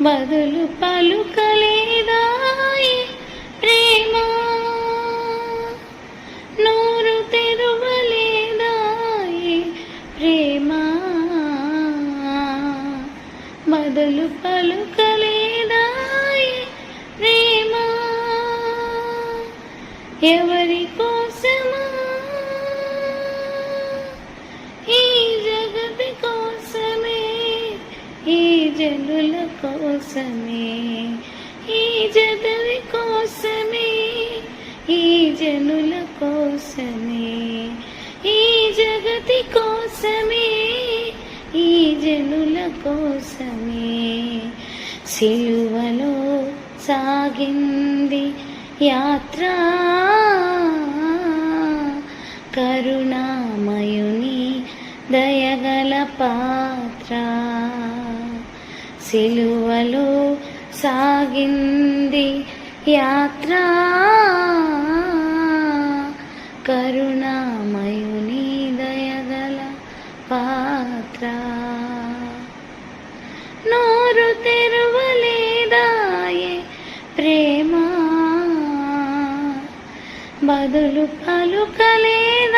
బదులు పలుకలేదాయే ప్రేమ, నోరు తెరువలేదాయే ప్రేమ, బదులు పలుకలేదాయే ప్రేమ. ఎవరి కోసమా ఈ జగతి కోసమే, ఈ జనుల కోసమే, ఈ జగతి కోసమే, ఈ జనుల కోసమే, ఈ జగతి కోసమే, ఈ జనుల కోసమే. సిలువలో సాగింది యాత్ర, కరుణామయుని దయగల పాత్ర. సిలువలో సాగింది యాత్ర, కరుణామయుని దయగల పాత్ర. నోరు తెరువలేదాయే ప్రేమ, బదులు పలుకలేదాయే